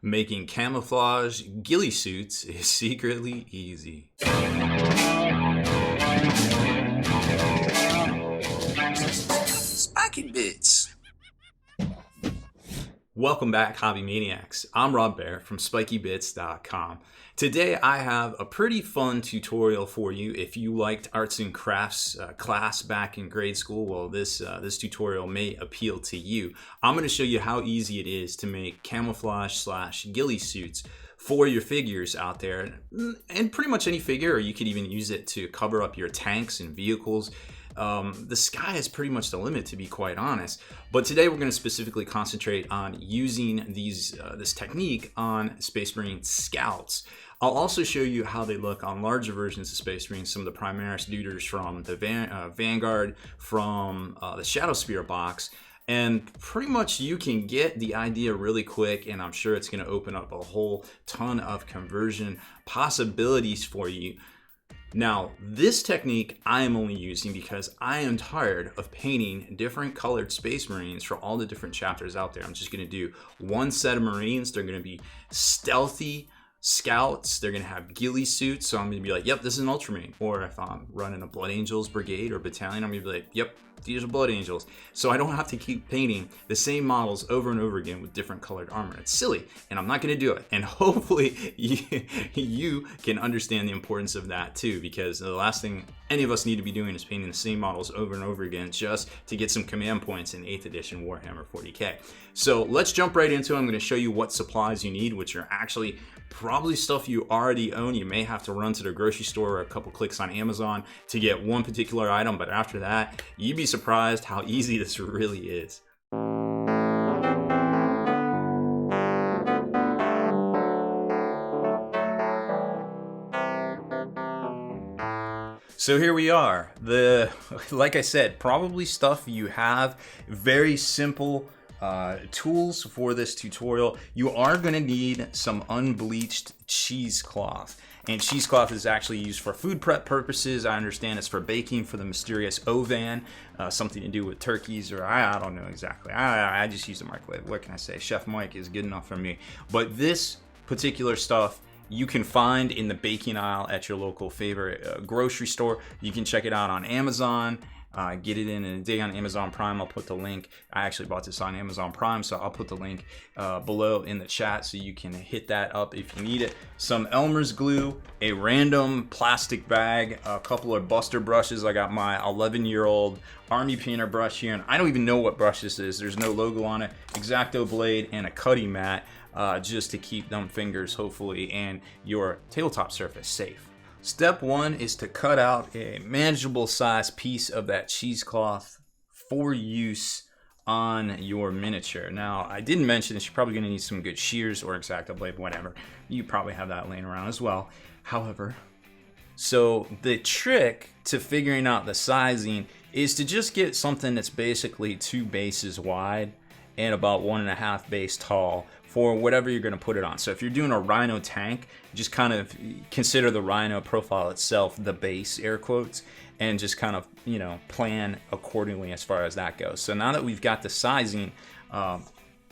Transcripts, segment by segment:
Making camouflage ghillie suits is secretly easy. Spiky bits. Welcome back, Hobby Maniacs. I'm Rob Baer from SpikyBits.com. Today I have a pretty fun tutorial for you. If you liked arts and crafts class back in grade school, well, this tutorial may appeal to you. I'm going to show you how easy it is to make camouflage / ghillie suits for your figures out there, and pretty much any figure, or you could even use it to cover up your tanks and vehicles. The sky is pretty much the limit, to be quite honest. But today we're going to specifically concentrate on using this technique on Space Marine Scouts. I'll also show you how they look on larger versions of Space Marines, some of the Primaris Duders from the Vanguard, from the Shadow Spear box. And pretty much you can get the idea really quick, and I'm sure it's going to open up a whole ton of conversion possibilities for you. Now, this technique I am only using because I am tired of painting different colored Space Marines for all the different chapters out there. I'm just going to do one set of Marines. They're going to be stealthy Scouts. They're going to have ghillie suits. So I'm going to be like, yep, this is an Ultramarine. Or if I'm running a Blood Angels brigade or battalion, I'm going to be like, yep, these are Blood Angels. So I don't have to keep painting the same models over and over again with different colored armor. It's silly, and I'm not going to do it. And hopefully you can understand the importance of that too, because the last thing any of us need to be doing is painting the same models over and over again just to get some command points in 8th edition Warhammer 40k. So let's jump right into it. I'm going to show you what supplies you need, which are actually probably stuff you already own. You may have to run to the grocery store or a couple clicks on Amazon to get one particular item, but after that, you'd be surprised how easy this really is. So here we are. Like I said, probably stuff you have. Very simple tools for this tutorial. You are going to need some unbleached cheesecloth, and cheesecloth is actually used for food prep purposes. I understand it's for baking for the mysterious ovan, something to do with turkeys, or I don't know exactly. I just use the microwave. What can I say? Chef Mike is good enough for me. But this particular stuff you can find in the baking aisle at your local favorite grocery store. You can check it out on Amazon. Get it in a day on Amazon Prime. I'll put the link. I actually bought this on Amazon Prime, so I'll put the link below in the chat so you can hit that up if you need it. Some Elmer's glue, a random plastic bag, a couple of Buster brushes. I got my 11-year-old Army Painter brush here, and I don't even know what brush this is. There's no logo on it. X-Acto blade and a cutting mat just to keep them fingers, hopefully, and your tabletop surface safe. Step one is to cut out a manageable size piece of that cheesecloth for use on your miniature. Now, I didn't mention this, you're probably going to need some good shears or X-Acto blade, whatever. You probably have that laying around as well. However, so the trick to figuring out the sizing is to just get something that's basically 2 bases wide and about 1.5 base tall for whatever you're going to put it on. So if you're doing a Rhino tank, just kind of consider the Rhino profile itself the base, air quotes, and just kind of, plan accordingly as far as that goes. So now that we've got the sizing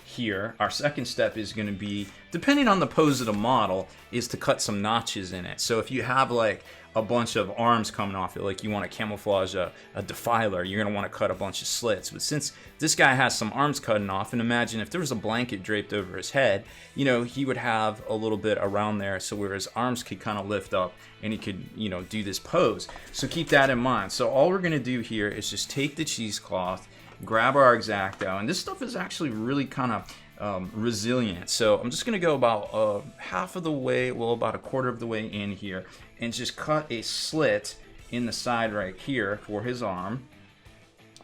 here, our second step is going to be, depending on the pose of the model, is to cut some notches in it. So if you have like a bunch of arms coming off it, like you want to camouflage a defiler, you're going to want to cut a bunch of slits. But since this guy has some arms cutting off, and imagine if there was a blanket draped over his head, he would have a little bit around there, so where his arms could kind of lift up and he could, do this pose. So keep that in mind. So all we're going to do here is just take the cheesecloth, grab our X-Acto, and this stuff is actually really kind of resilient. So I'm just going to go about half of the way, well, about a quarter of the way in here, and just cut a slit in the side right here for his arm,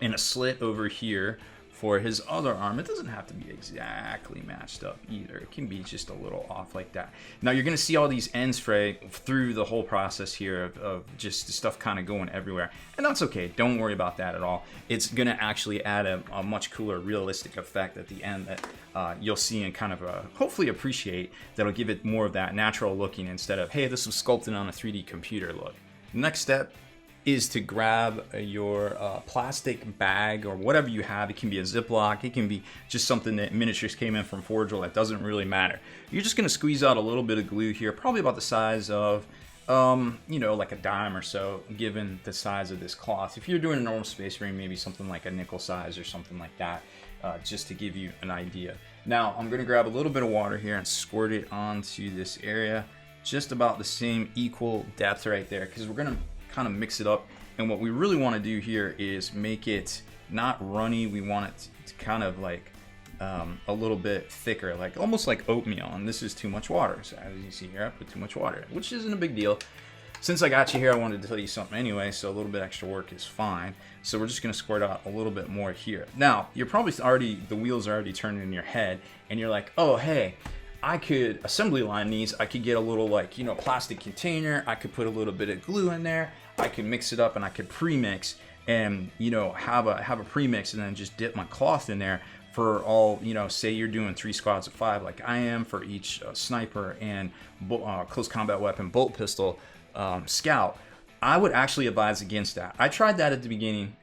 and a slit over here for his other arm. It doesn't have to be exactly matched up either. It can be just a little off like that. Now you're going to see all these ends fray through the whole process here of just the stuff kind of going everywhere. And that's okay. Don't worry about that at all. It's going to actually add a much cooler, realistic effect at the end that you'll see and kind of hopefully appreciate. That'll give it more of that natural looking instead of, hey, this was sculpted on a 3D computer look. Next step is to grab your plastic bag or whatever you have. It can be a Ziploc, it can be just something that miniatures came in from Forgel, that doesn't really matter. You're just gonna squeeze out a little bit of glue here, probably about the size of you know, like a dime or so, given the size of this cloth. If you're doing a normal Space Marine, maybe something like a nickel size or something like that, just to give you an idea. Now I'm gonna grab a little bit of water here and squirt it onto this area, just about the same equal depth right there, because we're gonna kind of mix it up. And what we really want to do here is make it not runny. We want it to kind of like a little bit thicker, like almost like oatmeal. And this is too much water. So as you see here, I put too much water in, which isn't a big deal. Since I got you here, I wanted to tell you something anyway, so a little bit extra work is fine. So we're just gonna squirt out a little bit more here. Now, you're probably already, the wheels are already turning in your head, and you're like, oh, hey, I could assembly line these. I could get a little, like, you know, plastic container. I could put a little bit of glue in there. I could mix it up, and I could pre-mix and, you know, have a pre-mix and then just dip my cloth in there for all, you know, say you're doing 3 squads of 5 like I am for each sniper and close combat weapon, bolt pistol, scout. I would actually advise against that. I tried that at the beginning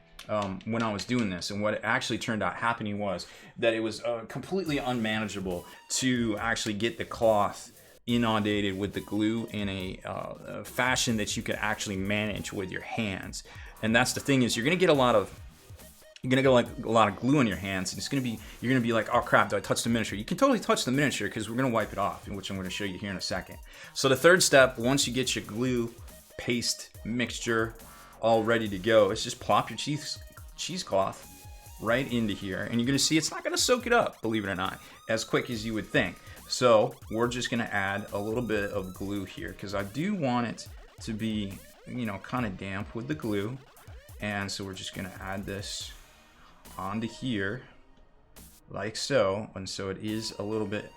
when I was doing this, and what actually turned out happening was that it was completely unmanageable to actually get the cloth inundated with the glue in a fashion that you could actually manage with your hands. And that's the thing, is you're gonna get a lot of glue on your hands, and it's gonna be, you're gonna be like, oh crap, do I touch the miniature? You can totally touch the miniature, because we're gonna wipe it off, which I'm gonna show you here in a second. So the third step, once you get your glue paste mixture all ready to go, is just plop your cheesecloth right into here, and you're gonna see it's not gonna soak it up, believe it or not, as quick as you would think. So we're just gonna add a little bit of glue here, because I do want it to be, you know, kind of damp with the glue. And so we're just gonna add this onto here like so, and so it is a little bit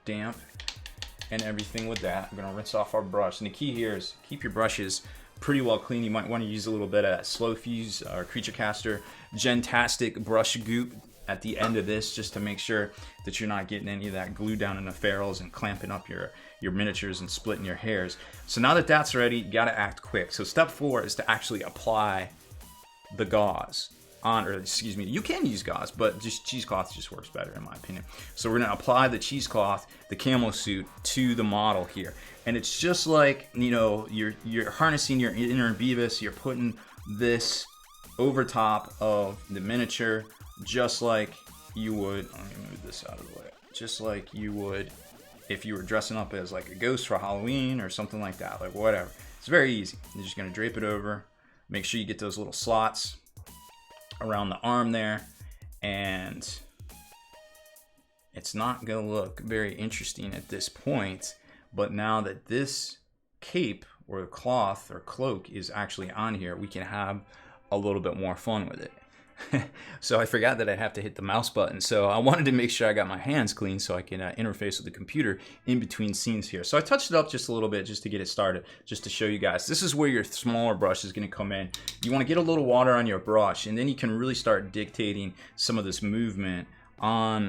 damp and everything with that. I'm gonna rinse off our brush, and the key here is keep your brushes pretty well clean. You might want to use a little bit of that Slow Fuse or Creature Caster Gentastic brush goop at the end of this, just to make sure that you're not getting any of that glue down in the ferrules and clamping up your miniatures and splitting your hairs. So now that that's ready, you gotta act quick. So step 4 is to actually apply the gauze on, or excuse me, you can use gauze, but just cheesecloth just works better in my opinion. So we're gonna apply the cheesecloth, the camo suit, to the model here. And it's just like, you know, you're harnessing your inner Beavis, you're putting this over top of the miniature, just like you would, let me move this out of the way, just like you would if you were dressing up as like a ghost for Halloween or something like that, like whatever. It's very easy. You're just gonna drape it over, make sure you get those little slots around the arm there, and it's not gonna look very interesting at this point, but now that this cape or cloth or cloak is actually on here, we can have a little bit more fun with it. So I forgot that I'd have to hit the mouse button, so I wanted to make sure I got my hands clean so I can interface with the computer in between scenes here. So I touched it up just a little bit just to get it started, just to show you guys. This is where your smaller brush is going to come in. You want to get a little water on your brush, and then you can really start dictating some of this movement on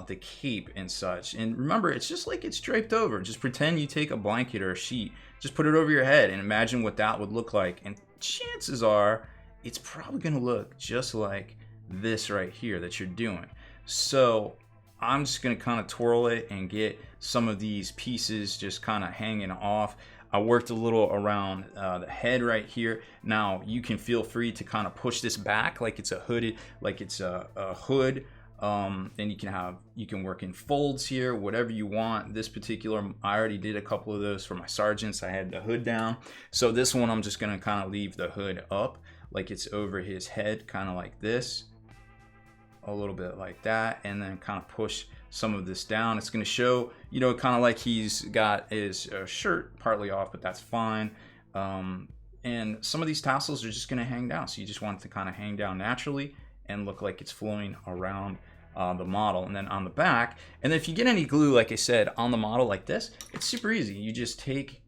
the cape and such. And remember, it's just like it's draped over. Just pretend you take a blanket or a sheet, just put it over your head and imagine what that would look like, and chances are it's probably gonna look just like this right here that you're doing. So I'm just gonna kind of twirl it and get some of these pieces just kind of hanging off. I worked a little around the head right here. Now you can feel free to kind of push this back like it's a hooded, like it's a hood. Then you can work in folds here, whatever you want. This particular, I already did a couple of those for my sergeants. I had the hood down. So this one, I'm just gonna kind of leave the hood up, like it's over his head, kind of like this, a little bit like that, and then kind of push some of this down. It's going to show, you know, kind of like he's got his shirt partly off, but that's fine. And some of these tassels are just going to hang down, so you just want it to kind of hang down naturally and look like it's flowing around the model. And then on the back, and then if you get any glue, like I said, on the model like this, it's super easy. You just take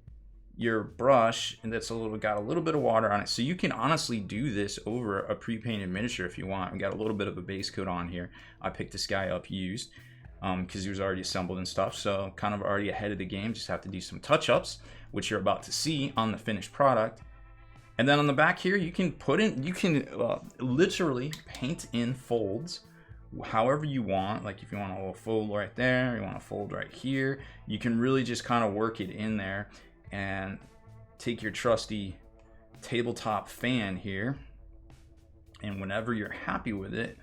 your brush, and that's got a little bit of water on it, so you can honestly do this over a pre-painted miniature if you want. We got a little bit of a base coat on here. I picked this guy up used because he was already assembled and stuff, so kind of already ahead of the game. Just have to do some touch-ups, which you're about to see on the finished product. And then on the back here, you can literally paint in folds however you want. Like if you want a little fold right there, you want a fold right here, you can really just kind of work it in there and take your trusty tabletop fan here, and whenever you're happy with it,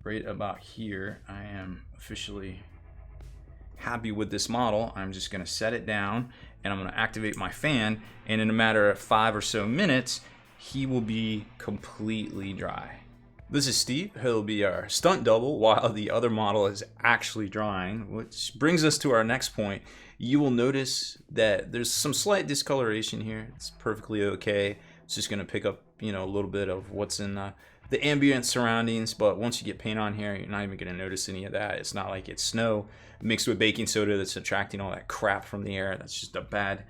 right about here, I am officially happy with this model. I'm just going to set it down and I'm going to activate my fan, and in a matter of 5 or so minutes he will be completely dry. This is Steve. He'll be our stunt double while the other model is actually drying, which brings us to our next point. You will notice that there's some slight discoloration here. It's perfectly okay. It's just going to pick up, you know, a little bit of what's in the ambient surroundings, but once you get paint on here, you're not even going to notice any of that. It's not like it's snow mixed with baking soda that's attracting all that crap from the air. That's just a bad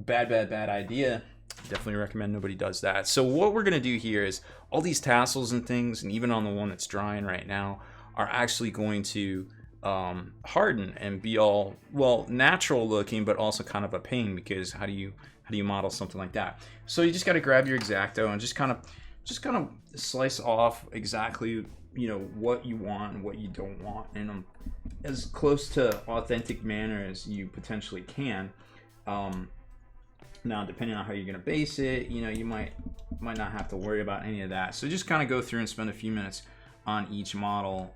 idea. Definitely recommend nobody does that. So what we're going to do here is all these tassels and things, and even on the one that's drying right now, are actually going to harden and be all, well, natural looking, but also kind of a pain, because how do you model something like that? So you just got to grab your X-Acto and just kind of slice off exactly, you know, what you want and what you don't want in as close to authentic manner as you potentially can. Now, depending on how you're going to base it, you know, you might not have to worry about any of that. So just kind of go through and spend a few minutes on each model,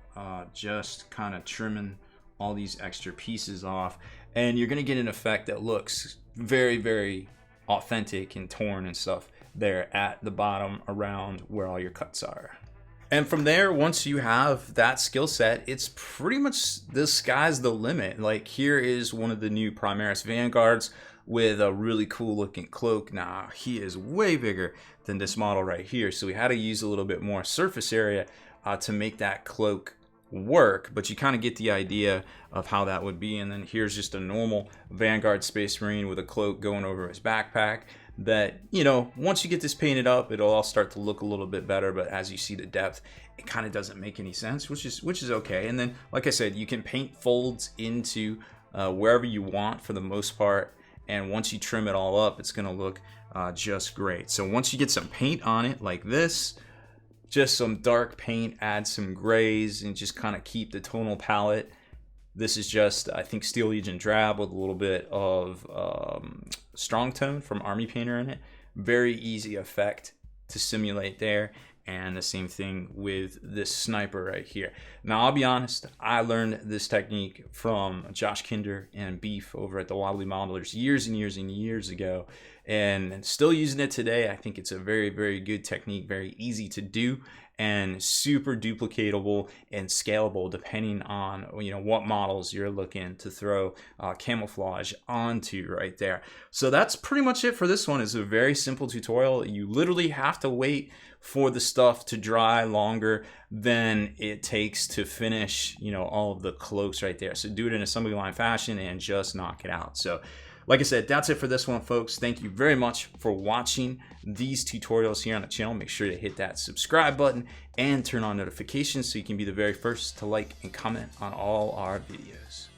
just kind of trimming all these extra pieces off, and you're going to get an effect that looks very, very authentic and torn and stuff there at the bottom around where all your cuts are. And from there, once you have that skill set, it's pretty much the sky's the limit. Like here is one of the new Primaris Vanguards with a really cool looking cloak. Now he is way bigger than this model right here, so we had to use a little bit more surface area to make that cloak work, but you kind of get the idea of how that would be. And then here's just a normal Vanguard Space Marine with a cloak going over his backpack that, you know, once you get this painted up, it'll all start to look a little bit better, but as you see the depth, it kind of doesn't make any sense, which is okay. And then, like I said, you can paint folds into wherever you want for the most part, and once you trim it all up, it's gonna look just great. So once you get some paint on it like this, just some dark paint, add some grays, and just kind of keep the tonal palette. This is just, I think, Steel Legion Drab with a little bit of Strong Tone from Army Painter in it. Very easy effect to simulate there. And the same thing with this sniper right here. Now, I'll be honest, I learned this technique from Josh Kinder and Beef over at the Wobbly Modelers years and years and years ago, and still using it today. I think it's a very, very good technique, very easy to do, and super duplicatable and scalable depending on, you know, what models you're looking to throw camouflage onto right there. So that's pretty much it for this one. It's a very simple tutorial. You literally have to wait for the stuff to dry longer than it takes to finish, you know, all of the cloaks right there. So do it in assembly line fashion and just knock it out. So like I said, that's it for this one, folks. Thank you very much for watching these tutorials here on the channel. Make sure to hit that subscribe button and turn on notifications so you can be the very first to like and comment on all our videos.